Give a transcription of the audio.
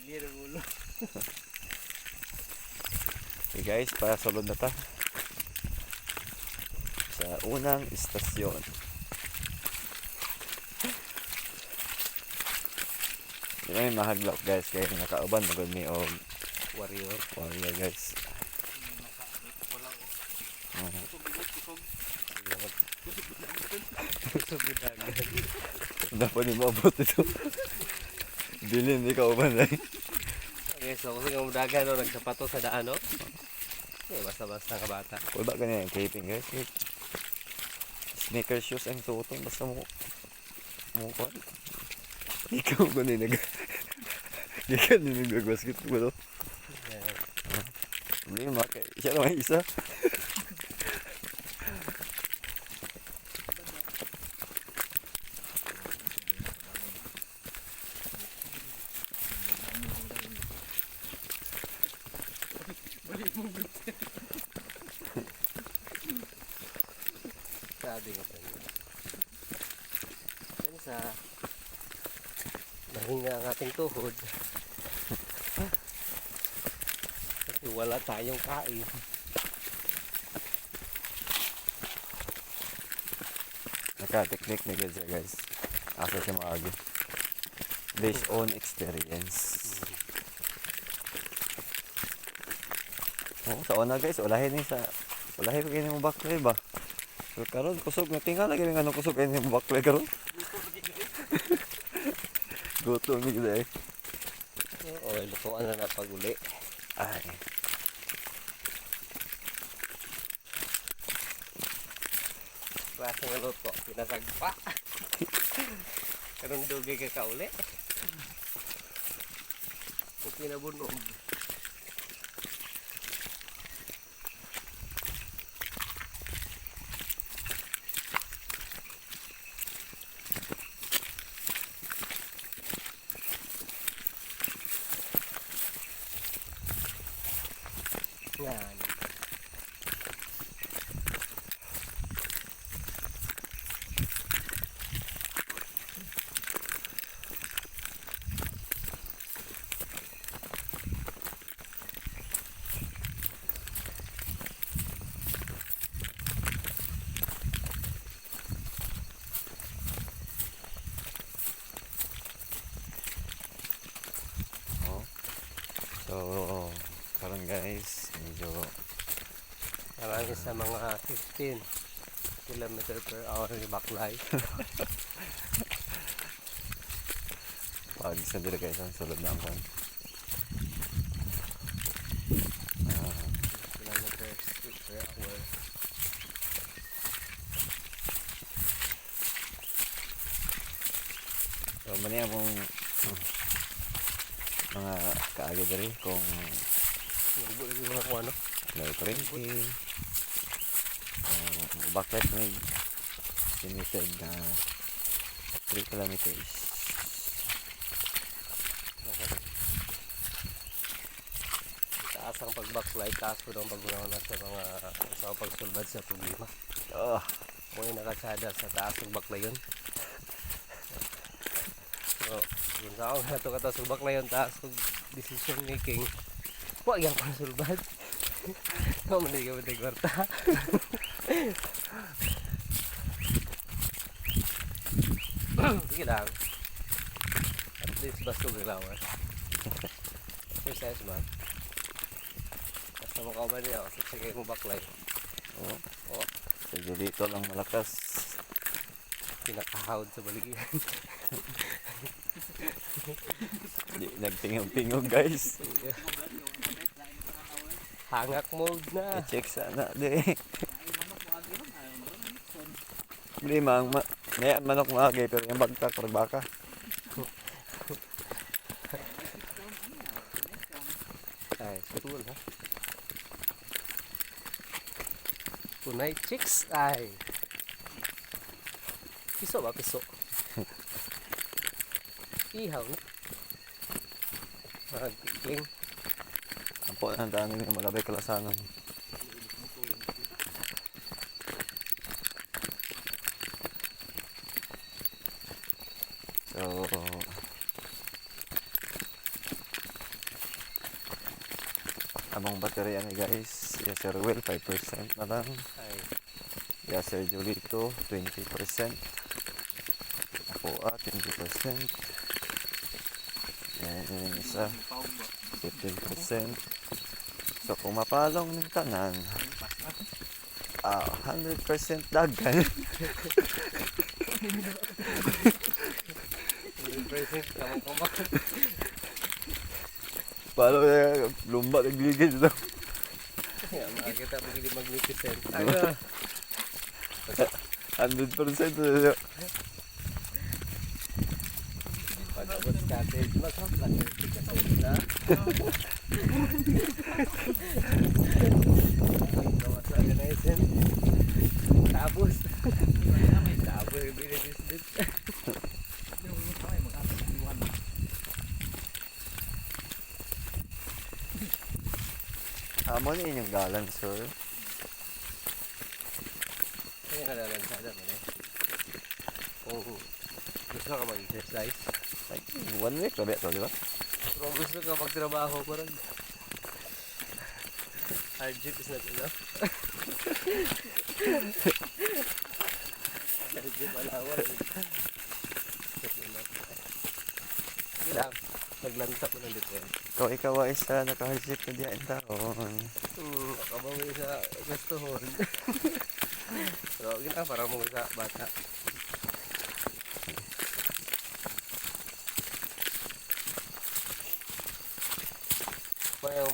Bilir ang ulo. Okay guys, pasulod na ta sa unang istasyon. Di na yung mahaglap guys, kaya nakauban magod ni og Warrior. warrior guys. Wala ko. Oh. Kusog budagan. Dapat ni maabot ito. Bilin, di kauban lang. Okay, so kusog ang budagan no, nagsapato sa daan no. Eh, basta-basta ka bata. Wala ka niya yung caping guys. Sneaker shoes ang tutong basta mo ko. Ikaw ko ni nag ikaw ni nag-basketball. Yeah. Hindi makay. Siya naman isa. Sabi ko sa inyo. Yan sa nahinga ang ating tuhod. Kasi wala tayong kain. Naka-technique ni guys guys. Asa siya maagi. Based on experience. Oh, sa una guys, ulahin ni sa ulahin ko mo backplay ba? So karon kusog na tingala lagi nga kusog kay mo backplay karon. Goto mi gid. Oo, lutuan na pag-uli. Ay. Klase ng luto, pinasagpa. Karong dugay ka kauli. Kung pinabunog. Yan. Oh. So karon guys, medyo Marami sa mga 15 kilometer per hour ni baklay. pag sa dire guys ang sulod na ang Kilometers per hour. So mani among mga kaagi diri kung Nagbuo lagi mga kung ano. may 20 bakit may limited na 3 kilometers. Taas ang pagbaklay, taas po daw ang paggunaw na sa mga sa pagsulbad sa problema. Oh, Muna nakasada sa taas ng baklayon. So, yun sa akong nato kata sa baklayon, taas ng decision making. Huwag yung konsulbad. No, mali ka matay kwarta. Sige lang. At least basta galawan. Exercise man. Basta makauban niya, sa sige mo baklay. oh. Oh, So dito lang malakas. pinakahawd sa baligyan. Di nagtingog-tingog guys. Hangak mode na. I-check sana di. Hindi mang may manok maagi pero yung bagtak pag baka. Ay, betul ha. Tunay chicks ay. Piso ba piso? Ihaw na. Magkikling. Ampo ang dami ng malabay kalasanon. So Among baterya ni guys. Yes, Sir Will, 5% na lang. Ay, Yes, Sir Julito, 20%. Ako 20%. Yan, yung isa, 15%. So, kung mapalong ng tanan, 100% dagan. 100% kamang-kamang. Palo na lumba nagligid ito. Kaya makakita mo hindi mag-represent. Aga. 100% na yun. Pag-abot cottage, masarap lang yung cottage, ha? Ang gawa sa organization. Tapos. Tapos yung binitisdit. Amo na inyong galan, sir. Kaya ka nalansada mo na. Kung gusto ka mag-exercise. Like, 1 week na ba ito, di ba? Pero kung gusto ka magtrabaho, parang hardship is not enough. Hardship alawan. Not enough. Sige lang. Naglanta mo ng dito. Ikaw ay isa naka-hardship na diyan taon. Kabawi sa gastuhon. So, gina, parang mo sa bata. Pa yung